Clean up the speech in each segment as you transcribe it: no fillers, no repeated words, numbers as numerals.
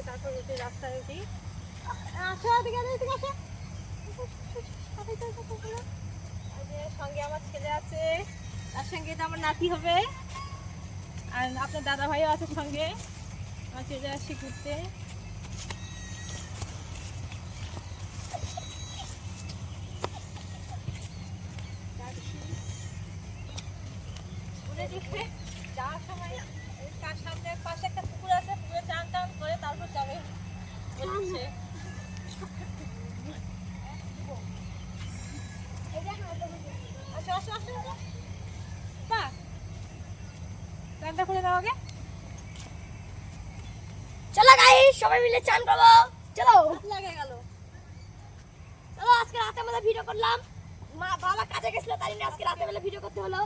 তারপর উঠে রাস্তায় উঠি। আসো এদিকে এদিকে আসো। সঙ্গে আমার ছেলে আছে, তার সঙ্গে এটা আমার নাতি হবে, আর আপনার দাদা ভাইও আছে সঙ্গে। আমার ছেলে আসি ঘুরতে। যাওয়ার সময় তার সামনে পাশে একটা পুকুর আছে, পুকুরে চান টান করে তারপর যাবে। আসো আসো আসো বাহ, চানটা করে দাও আগে। চলো গাইস সবাই মিলে চান করবো। চলো লাগে গেল। চলো আজকে রাতে আমরা ভিডিও করলাম। মা বাবা কাজে গেছিল, তাই জন্য আজকে রাতে বেলা ভিডিও করতে হলো।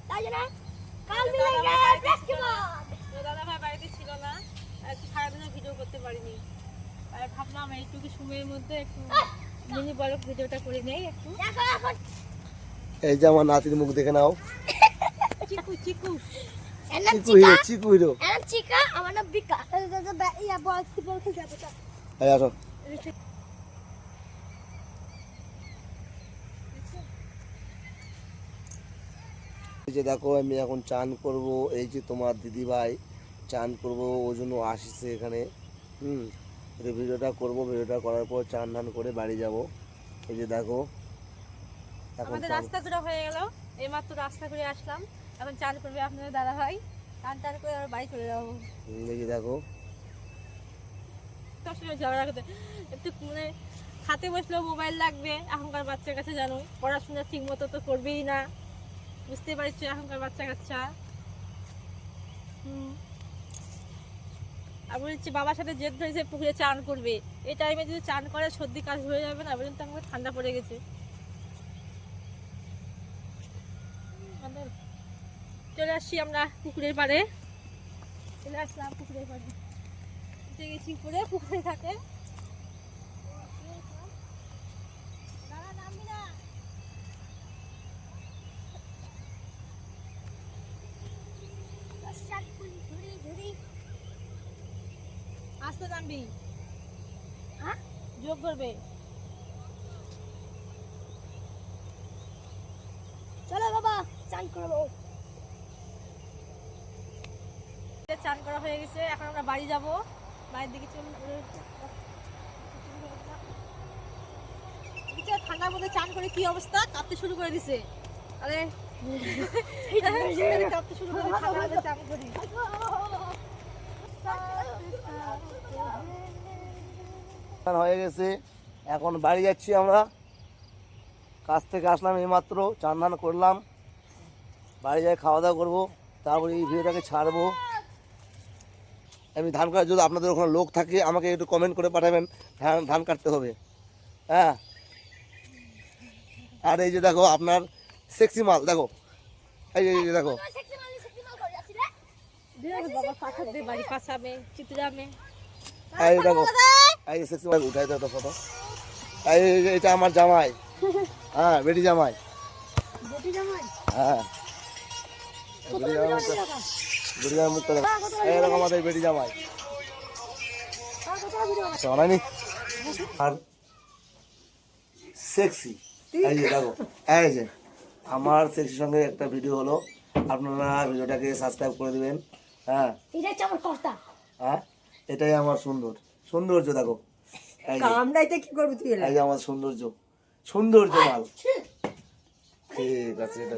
তাই জন্য কাল মিলেঙ্গে বৃহস্পতিবার। দাদা ভাই বাড়িতে ছিল না, আজকে সারাদিনও ভিডিও করতে পারিনি। আর ভাবলাম এইটুকু সময়ের মধ্যে একটু মিনি ব্লগ ভিডিওটা করে নেই একটু। দেখো এখন এই যে আমার নাতির মুখ দেখে নাও। চিকু চিকু এনাম চিকু হিরো, চিকা চিকু হিরো। এনাম চিকা আমার নাম বিকা। ইয়া বল ফুটবল খেলতে যাবো। এই আসো। এই যে দেখো আমি এখন চান করব, এই যে তোমার দিদি ভাই চান করব ওই জন্য আসছে এখানে। এই ভিডিওটা করব, ভিডিওটা করার পর চান ধান করে বাড়ি যাব। এই যে দেখো এখন আমাদের রাস্তা ঘোরা হয়ে গেল, এইমাত্র রাস্তা ঘুরে আসলাম। এখন চান করবে আপনাদের দাদা ভাই, চান টান করে আবার বাড়ি চলে যাবো। এই যে দেখো সবসময় ঝগড়া করতে একটু মানে হাতে বসলেও মোবাইল লাগবে। এখনকার বাচ্চার কাছে জানোই পড়াশোনা ঠিক মতো তো করবেই না, বুঝতে পারছো এখনকার বাচ্চা কাচ্চা। আর বলছি বাবার সাথে জেদ ধরেছে পুকুরে চান করবে, এই টাইমে যদি চান করে সর্দি কাজ হয়ে যাবে না, বলুন তো আমাকে ঠান্ডা পড়ে গেছে। চলে আসছি আমরা পুকুরের পাড়ে, চলে আসলাম পুকুরের পাড়ে, উঠে গেছি পুকুরে, পুকুরে থাকে। আসতে নামবি, হ্যাঁ যোগ করবে। চলো বাবা চান করবো। চান করা হয়ে গেছে, এখন আমরা বাড়ি যাব। বাড়ির দিকে ঠান্ডার মধ্যে চান করে কি অবস্থা, কাঁপতে শুরু করে দিছে। আরে কাঁপতে শুরু করে ঠান্ডার মধ্যে চান করি। হয়ে গেছে, এখন বাড়ি যাচ্ছি আমরা। কাজ থেকে আসলাম এইমাত্র, চান ধান করলাম, বাড়ি যাই খাওয়া দাওয়া করবো, তারপরে এই ভিডিওটাকে ছাড়বো। আমি ধান কাটার যদি আপনাদের ওখানে লোক থাকে আমাকে একটু কমেন্ট করে পাঠাবেন, ধান কাটতে হবে। হ্যাঁ, আর এই যে দেখো আপনার সেক্সি মাল দেখো, এই যে দেখো বাড়ি পাশামে চিত্রামে এই দেখো, এই সেক্সি মাল উঠাই দাও তো ফটো। এটা আমার জামাই, হ্যাঁ বেটি জামাই, হ্যাঁ বেটি জামাই মুখটা দেখো, এইরকম আমাদের বেটি জামাই শোনায়নি। আর সেক্সি এই যে দেখো, এই যে আমার সেক্সির সঙ্গে একটা ভিডিও হলো, আপনারা ভিডিওটাকে সাবস্ক্রাইব করে দিবেন। হ্যাঁ এটা হচ্ছে আমার কর্তা। হ্যাঁ এটাই আমার সৌন্দর্য দেখো, এই যে আমার সৌন্দর্য মাল। ঠিক আছে, এটা